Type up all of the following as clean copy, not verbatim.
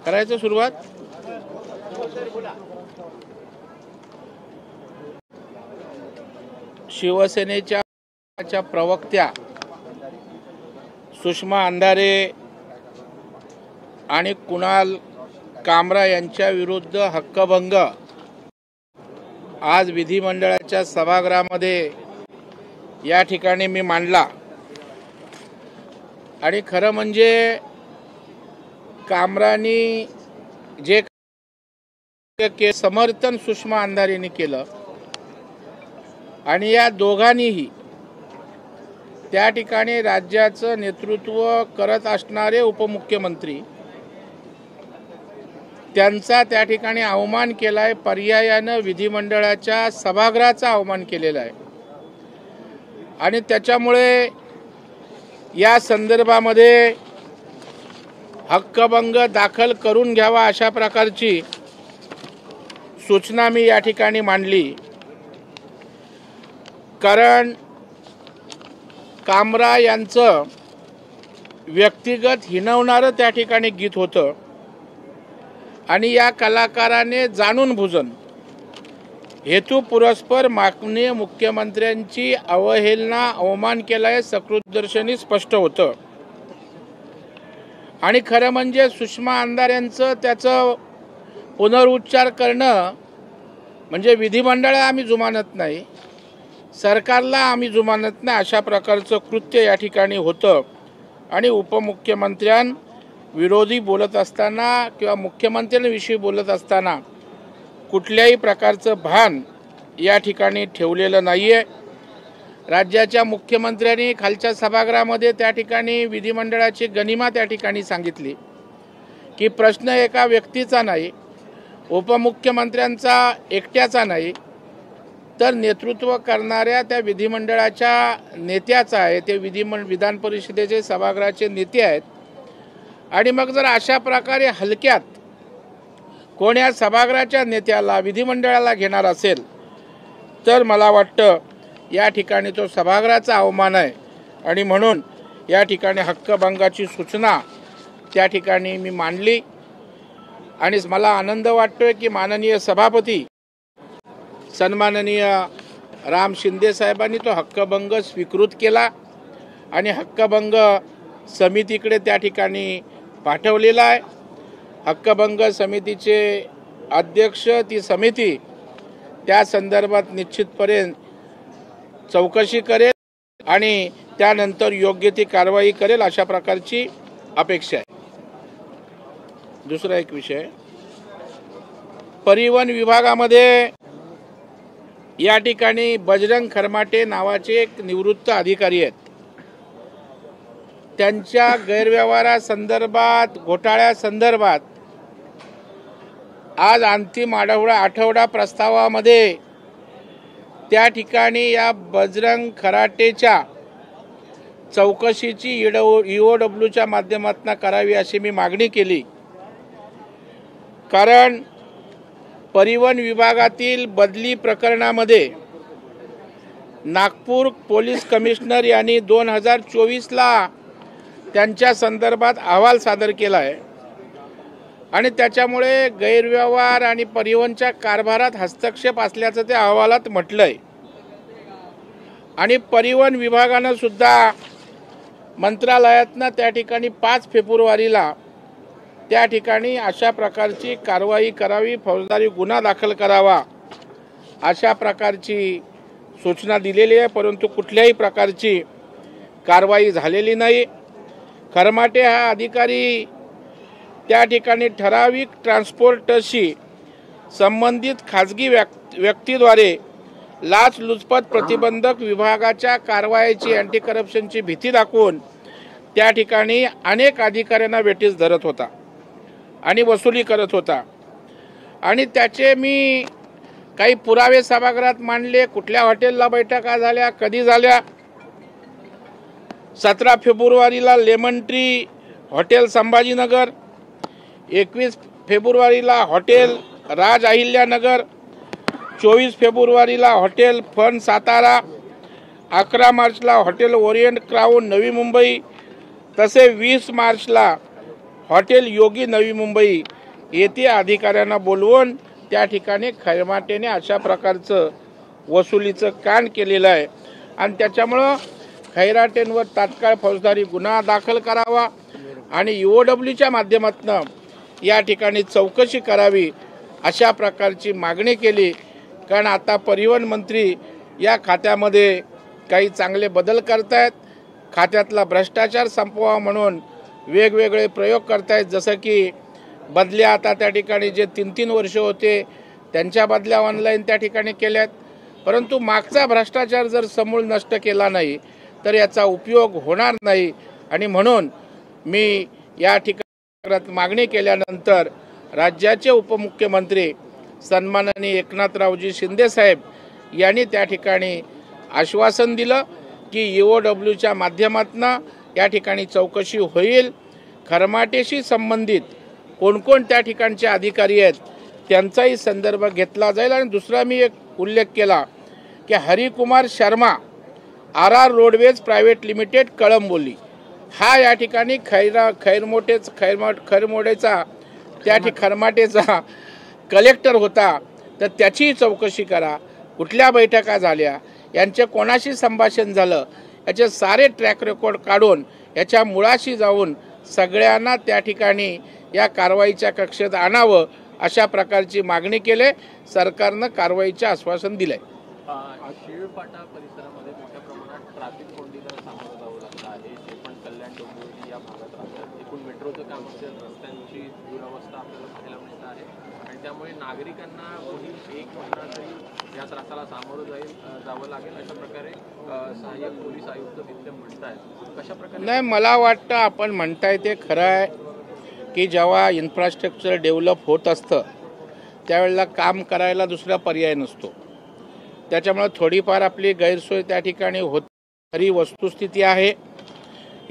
करायचं सुरुवात। शिवसेनेच्या प्रवक्त्या सुषमा अंधारे आणि कुणाल कामरा यांच्या विरुद्ध हक्कभंग आज विधिमंडळाच्या सभागृहामध्ये या ठिकाणी मी मांडला। आणि खरं म्हणजे कामरानी जे समर्थन सुषमा अंधारेंनी केलं आणि या दोघांनीही त्या ठिकाणी राज्याचं नेतृत्व करत असणारे उपमुख्यमंत्री त्यांचा त्या ठिकाणी अवमान केलाय, पर्यायानं विधिमंडळाच्या सभागृहाचा अवमान केलेला आहे। आणि त्याच्यामुळे या संदर्भामध्ये हक्कभंग दाखल करून घ्यावा अशा प्रकारची सूचना मी या ठिकाणी मांडली। कारण कामरा यांचं व्यक्तिगत हिणवणारं त्या ठिकाणी गीत होतं आणि या कलाकाराने जाणून बुजून हेतू पुरस्पर माननीय मुख्यमंत्र्यांची अवहेलना अवमान केलाय, सकृतदर्शनी स्पष्ट होतं। आणि खरं म्हणजे सुषमा अंधारेंचं त्याचं पुनरुच्चार करणं म्हणजे विधिमंडळाला आम्ही जुमानत नाही, सरकारला आम्ही जुमानत नाही अशा प्रकारचं कृत्य या ठिकाणी होतं। आणि उपमुख्यमंत्र्यांविरोधी बोलत असताना किंवा मुख्यमंत्र्यांविषयी बोलत असताना कुठल्याही प्रकारचं भान या ठिकाणी ठेवलेलं नाही आहे। राज्याच्या मुख्यमंत्र्यांनी खालच्या सभागृहामध्ये त्या ठिकाणी विधिमंडळाची गनिमा त्या ठिकाणी सांगितली की प्रश्न एका व्यक्तीचा नाही, उपमुख्यमंत्र्यांचा एकट्याचा नाही, तर नेतृत्व करणाऱ्या त्या विधिमंडळाच्या नेत्याचा आहे। ते विधान परिषदेचे सभागृहाचे नेते आहेत। आणि मग जर अशा प्रकारे हलक्यात कोण्या सभागृहाच्या नेत्याला विधिमंडळाला घेणार असेल तर मला वाटतं या ठिकाणी तो सभागृहाचा अवमान आहे। आणि म्हणून या ठिकाणी हक्कभंगाची सूचना त्या ठिकाणी मी मांडली। आणि मला आनंद वाटतोय की माननीय सभापती सन्माननीय राम शिंदे साहेबांनी तो हक्कभंग स्वीकृत केला आणि हक्कभंग समितीकडे त्या ठिकाणी पाठवलेला आहे। हक्कभंग समितीचे अध्यक्ष ती समिती त्या संदर्भात निश्चितपणे चौकशी करेल आणि त्यानंतर योग्य ती कारवाई करेल अशा प्रकारची अपेक्षा आहे। दुसरा एक विषय, परिवहन विभागामध्ये या ठिकाणी बजरंग खरमाटे नावाचे एक निवृत्त अधिकारी आहेत। त्यांच्या गैरव्यवहारासंदर्भात घोटाळ्यासंदर्भात आज अंतिम आठवडा प्रस्तावामध्ये त्या ठिकाणी या बजरंग खराटेच्या चौकशीची EOWच्या माध्यमातून करावी अशी मी मागणी केली। कारण परिवहन विभागातील बदली प्रकरणामध्ये नागपूर पोलीस कमिशनर यांनी 2024ला त्यांच्या संदर्भात अहवाल सादर केला आहे आणि त्याच्यामुळे गैरव्यवहार आणि परिवहनच्या कारभारात हस्तक्षेप असल्याचं त्या अहवालात म्हटलंय। आणि परिवहन विभागानं सुद्धा मंत्रालयातनं त्या ठिकाणी 5 फेब्रुवारीला त्या ठिकाणी अशा प्रकारची कारवाई करावी, फौजदारी गुन्हा दाखल करावा अशा प्रकारची सूचना दिलेली आहे, परंतु कुठल्याही प्रकारची कारवाई झालेली नाही। खरमाटे हा अधिकारी त्या ठिकाणी ठराविक ट्रान्सपोर्टशी संबंधित खाजगी व्यक्तीद्वारे लाचलुचपत प्रतिबंधक विभागाच्या कारवाईची अँटी करप्शनची भीती दाखवून त्या ठिकाणी अनेक अधिकाऱ्यांना वेठीस धरत होता आणि वसुली करत होता। आणि त्याचे मी काही पुरावे सभागृहात मांडले। कुठल्या हॉटेलला बैठका झाल्या, कधी झाल्या। 17 फेब्रुवारीला लेमन ट्री हॉटेल संभाजीनगर, 21 फेब्रुवारीला हॉटेल राज अहिल्यानगर, 24 फेब्रुवारीला हॉटेल फन सातारा, 11 मार्चला hotel Orient crown Navi Mumbai, तसे 20 मार्चला हॉटेल योगी नवी मुंबई येथे अधिकाऱ्यांना बोलवून त्या ठिकाणी खैरमाटेने अशा प्रकारचं वसुलीचं कांड केलेलं आहे आणि त्याच्यामुळं खैराटेंवर तात्काळ फौजदारी गुन्हा दाखल करावा आणि EOWच्या माध्यमातून या ठिकाणी चौकशी करावी अशा प्रकारची मागणी केली। कारण आता परिवहन मंत्री या खात्यामध्ये काही चांगले बदल करतायत, खात्यातला भ्रष्टाचार संपवावा म्हणून वेगवेगळे प्रयोग करतायत। जसं की बदल्या आता त्या ठिकाणी जे 3-3 वर्ष होते त्यांच्या बदल्या ऑनलाईन त्या ठिकाणी केल्यात, परंतु मागचा भ्रष्टाचार जर समूळ नष्ट केला नाही तर याचा उपयोग होणार नाही आणि म्हणून मी या ठिकाणी मागणी केल्यानंतर राज्याचे उपमुख्यमंत्री सन्माननीय एकनाथरावजी शिंदे साहेब यांनी त्या ठिकाणी आश्वासन दिलं की EOWच्या माध्यमातून या ठिकाणी चौकशी होईल, खरमाटेशी संबंधित कोण त्या ठिकाणचे अधिकारी आहेत त्यांचाही संदर्भ घेतला जाईल। आणि दुसरा मी एक उल्लेख केला की Harikumar Sharma RR roadways private limited Kalamboli हा या ठिकाणी खैरमोडेचा खरमाटेचा कलेक्टर होता, तर त्याचीही चौकशी करा, कुठल्या बैठका झाल्या, यांचे कोणाशी संभाषण झालं, याचे सारे ट्रॅक रेकॉर्ड काढून याच्या मुळाशी जाऊन सगळ्यांना त्या ठिकाणी या कारवाईच्या कक्षेत आणावं अशा प्रकारची मागणी केली। सरकारनं कारवाईचे आश्वासन दिलंय। शिळपाटा परिसरामध्ये मोठ्या प्रमाणात ट्रॅफिक कोंडीला सामोरं जावं लागलं आहे, ते पण कल्याण डोंबिवली या भागात राहतात। एकूण मेट्रोचं काम असेल, रस्त्यांची दुरवस्था आपल्याला पाहायला मिळत आहे आणि त्यामुळे नागरिकांना पुढील 1 महिना तरी या त्रासाला सामोरं जावं लागेल अशा प्रकारे सहाय्यक पोलीस आयुक्त तिथले म्हणतायत। कशा प्रकारे? नाही, मला वाटतं आपण म्हणताय ते खरं आहे की जेव्हा इन्फ्रास्ट्रक्चर डेव्हलप होत असतं त्यावेळेला काम करायला दुसरा पर्याय नसतो, त्याच्यामुळे थोडीफार आपली गैरसोय त्या ठिकाणी होत खरी वस्तुस्थिती आहे।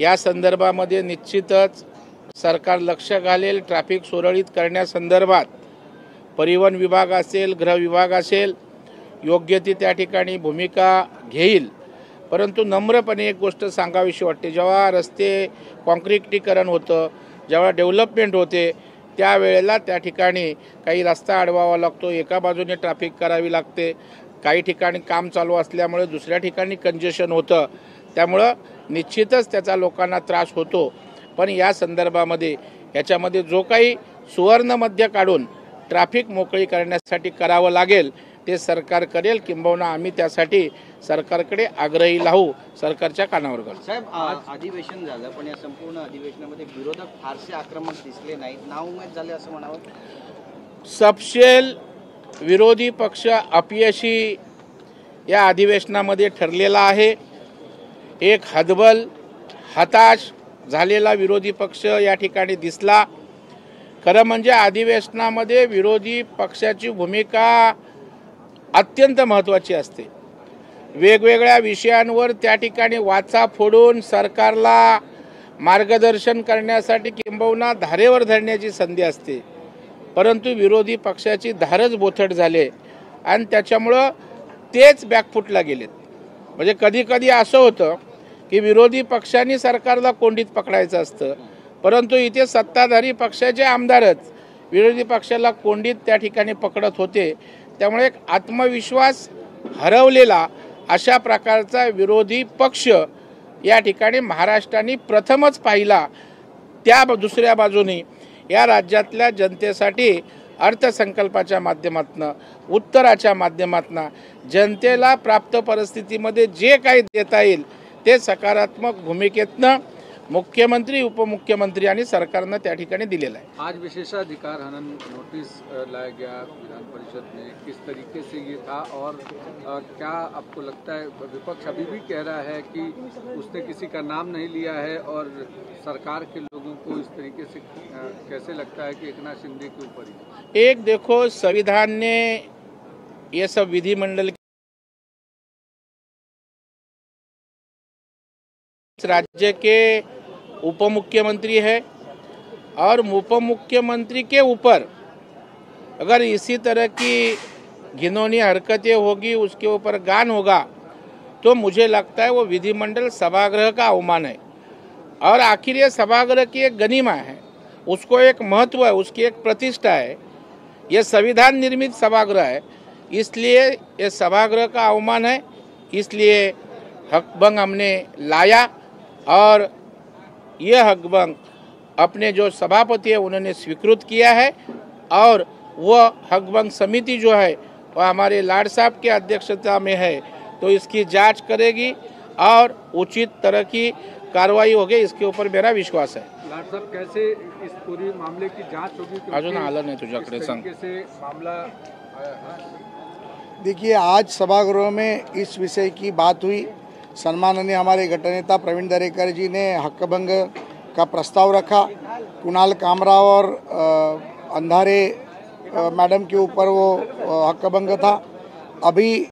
या संदर्भामध्ये निश्चितच सरकार लक्ष घालेल, ट्रॅफिक सुरळीत करण्यासंदर्भात परिवहन विभाग असेल, गृह विभाग असेल, योग्य ती त्या ठिकाणी भूमिका घेईल। परंतु नम्रपणे एक गोष्ट सांगावीशी वाटते, जेव्हा रस्ते कॉन्क्रिटीकरण होतं, जेव्हा डेव्हलपमेंट होते त्यावेळेला त्या ठिकाणी काही रस्ता अडवावा लागतो, एका बाजूने ट्रॅफिक करावी लागते, काही ठिकाणी काम चालू असल्यामुळे दुसऱ्या ठिकाणी कंजेशन होतं, त्यामुळं निश्चितच त्याचा लोकांना त्रास होतो। पण या संदर्भामध्ये याच्यामध्ये जो काही सुवर्ण मध्य काढून ट्रॅफिक मोकळी करण्यासाठी करावं लागेल ते सरकार करेल, किंबहुना आम्ही त्यासाठी सरकारकडे आग्रही राहू, सरकारच्या कानावर घालू। साहेब, अधिवेशन झालं पण या संपूर्ण अधिवेशनामध्ये विरोधक फारसे आक्रमक दिसले नाहीत, नाउमेद झाले असं म्हणावं। सपशेल विरोधी पक्ष अपयशी या अधिवेशनामध्ये ठरलेला आहे। एक हतबल हताश झालेला विरोधी पक्ष या ठिकाणी दिसला। खरं म्हणजे अधिवेशनामध्ये विरोधी पक्षाची भूमिका अत्यंत महत्त्वाची असते। वेगवेगळ्या विषयांवर त्या ठिकाणी वाचा फोडून सरकारला मार्गदर्शन करण्यासाठी किंबहुना धारेवर धरण्याची संधी असते, परंतु विरोधी पक्षाची धारच बोथट झाले आणि त्याच्यामुळं तेच बॅकफुटला गेलेत। म्हणजे कधी कधी असं होतं की विरोधी पक्षांनी सरकारला कोंडीत पकडायचं असतं, परंतु इथे सत्ताधारी पक्षाचे आमदारच विरोधी पक्षाला कोंडीत त्या ठिकाणी पकडत होते। त्यामुळे एक आत्मविश्वास हरवलेला अशा प्रकारचा विरोधी पक्ष या ठिकाणी महाराष्ट्राने प्रथमच पाहिला। त्या दुसऱ्या बाजूने या राज्यातल्या जनतेसाठी अर्थसंकल्पाच्या माध्यमातून, उत्तराच्या माध्यमातून जनतेला प्राप्त परिस्थितीमध्ये जे काही देता येईल ते सकारात्मक भूमिकेतनं मुख्यमंत्री, उपमुख्यमंत्री आणि सरकारनं त्या ठिकाणी दिलेला है। आज विशेषाधिकार हनन नोटिस लाया गया विधान परिषद में, किस तरीके से ये था और क्या आपको लगता है, विपक्ष अभी भी कह रहा है कि उसने किसी का नाम नहीं लिया है और सरकार के लोगों को इस तरीके से कैसे लगता है कि एकनाथ शिंदे के ऊपर ही? एक देखो, संविधान ने ये सब विधिमंडल राज्य के उपमुख्यमंत्री है और उपमुख्यमंत्री के ऊपर अगर इसी तरह की घिनौनी हरकतें होगी, उसके ऊपर गान होगा, तो मुझे लगता है वो विधिमंडल सभागृह का अवमान है। और आखिर ये सभागृह की एक गनीमा है, उसको एक महत्व है, उसकी एक प्रतिष्ठा है। ये संविधान निर्मित सभागृह है, इसलिए ये सभागृह का अवमान है, इसलिए हकभंग हमने लाया और ये हकभंग अपने जो सभापति है उन्होंने स्वीकृत किया है और वो हकभंग समिति जो है वो हमारे लाड साहब की अध्यक्षता में है, तो इसकी जांच करेगी और उचित तरह की कार्रवाई होगी, इसके ऊपर मेरा विश्वास है। लाड साहब, कैसे इस पूरी मामले की जांच होगी? अजून आलं नाही तुझ्याकडे, सांग। कैसे मामला आया है? देखिए, आज सभागृह में इस विषय की बात हुई। सम्माननीय हमारे गटनेता प्रवीण दरेकर जी ने हक्कभंग का प्रस्ताव रखा। कुणाल कामराव और अंधारे मैडम के ऊपर वो हक्कभंग था। अभी